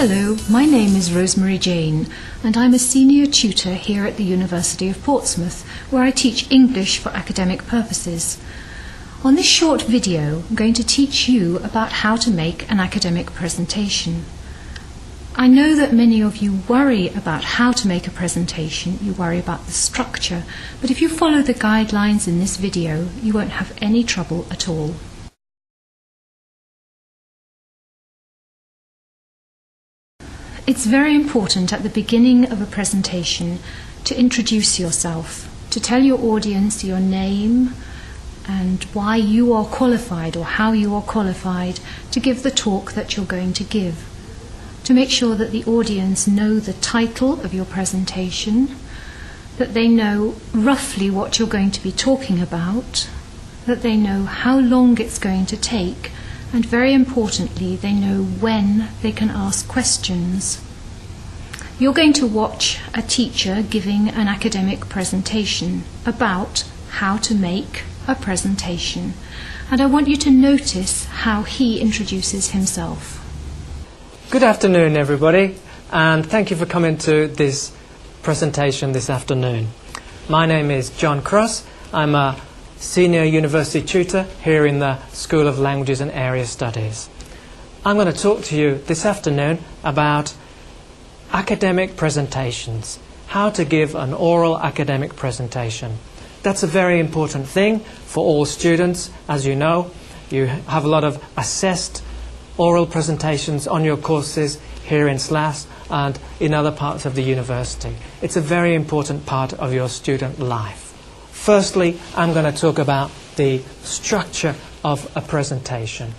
Hello, my name is Rosemary Jane and I'm a senior tutor here at the University of Portsmouth, where I teach English for academic purposes. On this short video, I'm going to teach you about how to make an academic presentation. I know that many of you worry about how to make a presentation, you worry about the structure, but if you follow the guidelines in this video, you won't have any trouble at all. It's very important at the beginning of a presentation to introduce yourself, to tell your audience your name and why you are qualified or how you are qualified to give the talk that you're going to give. To make sure that the audience know the title of your presentation, that they know roughly what you're going to be talking about, that they know how long it's going to take, and very importantly, they know when they can ask questions. You're going to watch a teacher giving an academic presentation about how to make a presentation, and I want you to notice how he introduces himself. Good afternoon, everybody, and thank you for coming to this presentation this afternoon. My name is John Cross. I'm a senior university tutor here in the School of Languages and Area Studies. I'm going to talk to you this afternoon about academic presentations, how to give an oral academic presentation. That's a very important thing for all students. As you know, you have a lot of assessed oral presentations on your courses here in SLAS and in other parts of the university. It's a very important part of your student life. Firstly, I'm going to talk about the structure of a presentation.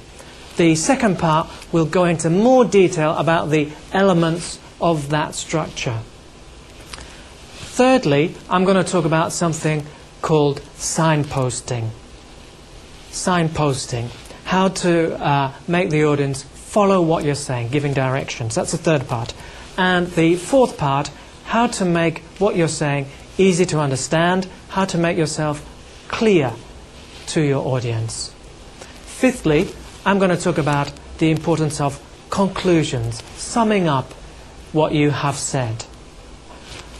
The second part will go into more detail about the elements of that structure. Thirdly, I'm going to talk about something called signposting. Signposting. How to make the audience follow what you're saying, giving directions. That's the third part. And the fourth part, how to make what you're saying easy to understand, how to make yourself clear to your audience. Fifthly, I'm going to talk about the importance of conclusions, summing up what you have said.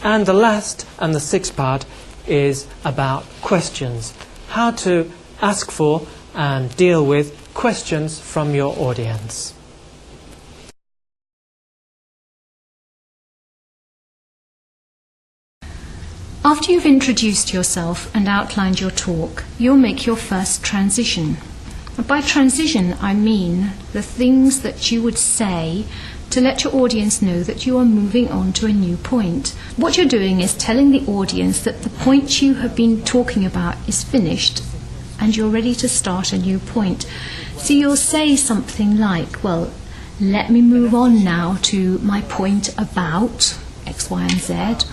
And the last and the sixth part is about questions, how to ask for and deal with questions from your audience. After you've introduced yourself and outlined your talk, you'll make your first transition. By transition, I mean the things that you would say to let your audience know that you are moving on to a new point. What you're doing is telling the audience that the point you have been talking about is finished and you're ready to start a new point. So you'll say something like, well, let me move on now to my point about X, Y, and Z,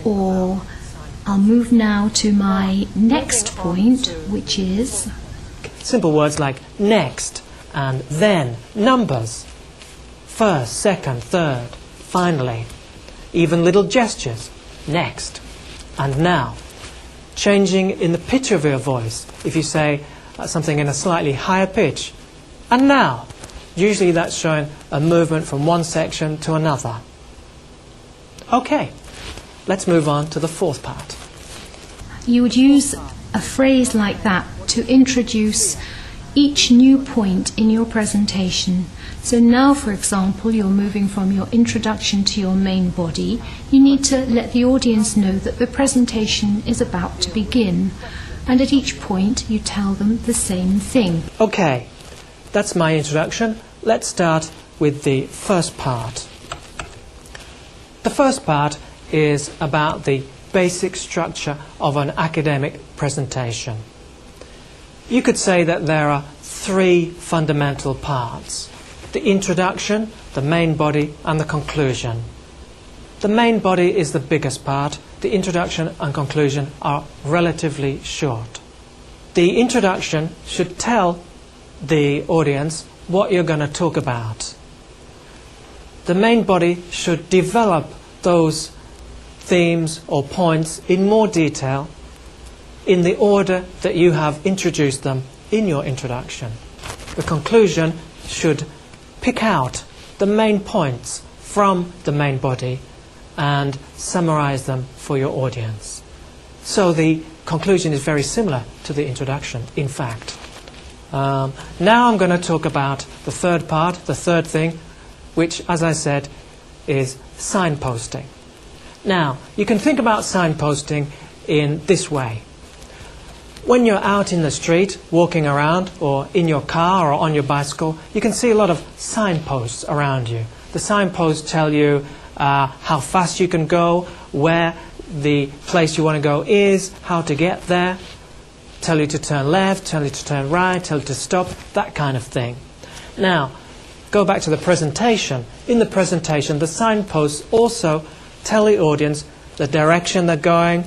or I'll move now to my next point, which is... Simple words like next and then, numbers, first, second, third, finally. Even little gestures, next and now. Changing in the pitch of your voice, if you say something in a slightly higher pitch. And now, usually that's showing a movement from one section to another. Okay, let's move on to the fourth part. You would use a phrase like that to introduce each new point in your presentation. So now, for example, you're moving from your introduction to your main body. You need to let the audience know that the presentation is about to begin. And at each point, you tell them the same thing. Okay, that's my introduction. Let's start with the first part. The first part is about the basic structure of an academic presentation. You could say that there are three fundamental parts: the introduction, the main body, and the conclusion. The main body is the biggest part. The introduction and conclusion are relatively short. The introduction should tell the audience what you're going to talk about. The main body should develop those themes or points in more detail in the order that you have introduced them in your introduction. The conclusion should pick out the main points from the main body and summarize them for your audience. So the conclusion is very similar to the introduction, in fact. Now I'm going to talk about the third part, the third thing, which, as I said, is signposting. Now, you can think about signposting in this way. When you're out in the street, walking around, or in your car or on your bicycle, you can see a lot of signposts around you. The signposts tell you how fast you can go, where the place you want to go is, how to get there, tell you to turn left, tell you to turn right, tell you to stop, that kind of thing. Now, go back to the presentation. In the presentation, the signposts also tell the audience the direction they're going,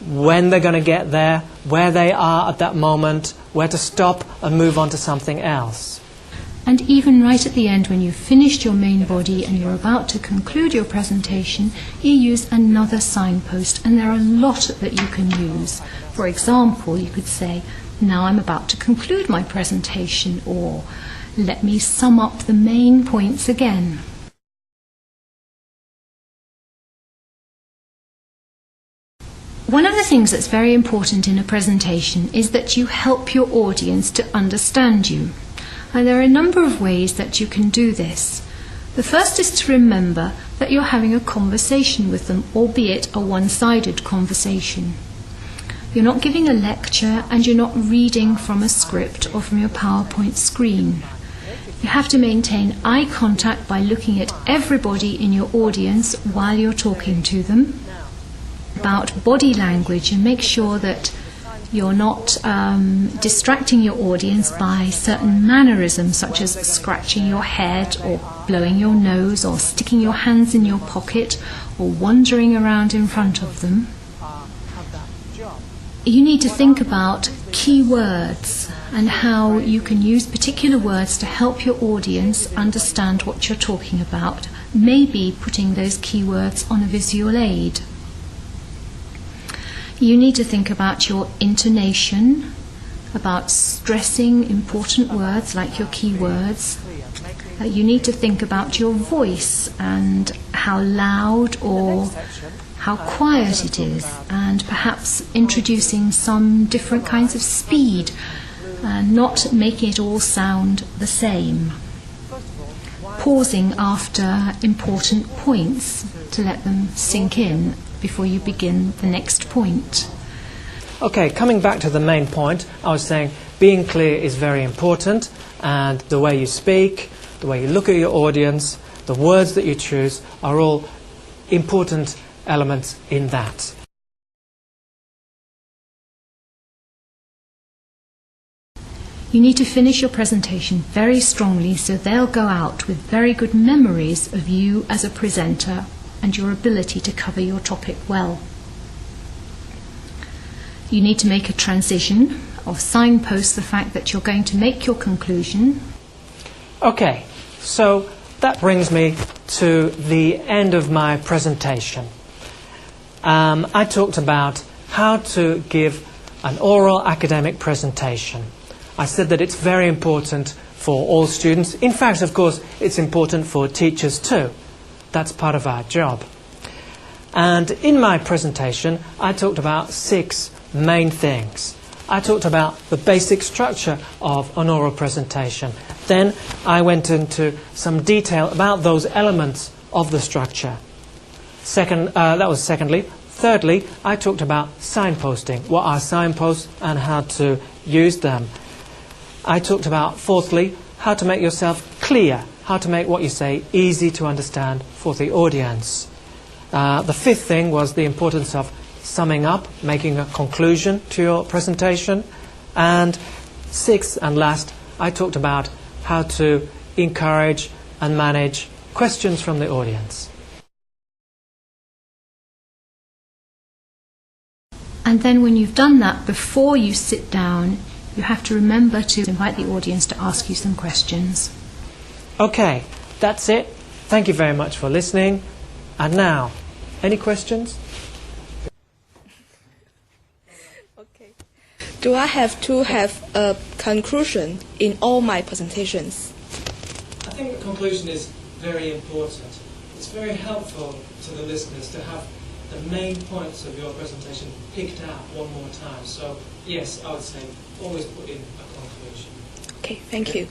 when they're going to get there, where they are at that moment, where to stop and move on to something else. And even right at the end, when you've finished your main body and you're about to conclude your presentation, you use another signpost, and there are a lot that you can use. For example, you could say, now I'm about to conclude my presentation, or let me sum up the main points again. One of the things that's very important in a presentation is that you help your audience to understand you. And there are a number of ways that you can do this. The first is to remember that you're having a conversation with them, albeit a one-sided conversation. You're not giving a lecture and you're not reading from a script or from your PowerPoint screen. You have to maintain eye contact by looking at everybody in your audience while you're talking to them. About body language, and make sure that you're not distracting your audience by certain mannerisms such as scratching your head or blowing your nose or sticking your hands in your pocket or wandering around in front of them. You need to think about key words and how you can use particular words to help your audience understand what you're talking about, maybe putting those key words on a visual aid. You need to think about your intonation, about stressing important words like your key words. You need to think about your voice and how loud or how quiet it is, and perhaps introducing some different kinds of speed, not making it all sound the same. Pausing after important points to let them sink in before you begin the next point. Okay, coming back to the main point, I was saying being clear is very important, and the way you speak, the way you look at your audience, the words that you choose are all important elements in that. You need to finish your presentation very strongly so they'll go out with very good memories of you as a presenter and your ability to cover your topic well. You need to make a transition or signpost the fact that you're going to make your conclusion. Okay, so that brings me to the end of my presentation. I talked about how to give an oral academic presentation. I said that it's very important for all students. In fact, of course, it's important for teachers too. That's part of our job. And in my presentation, I talked about 6 main things. I talked about the basic structure of an oral presentation. Then I went into some detail about those elements of the structure. That was secondly. Thirdly, I talked about signposting. What are signposts and how to use them. I talked about, fourthly, how to make yourself clear, how to make what you say easy to understand for the audience. The 5th thing was the importance of summing up, making a conclusion to your presentation. And 6th and last, I talked about how to encourage and manage questions from the audience. And then when you've done that, before you sit down, you have to remember to invite the audience to ask you some questions. Okay, that's it. Thank you very much for listening. And now, any questions? Okay. Do I have to have a conclusion in all my presentations? I think the conclusion is very important. It's very helpful to the listeners to have the main points of your presentation picked out one more time. So yes, I would say always put in a conclusion. Okay, thank you.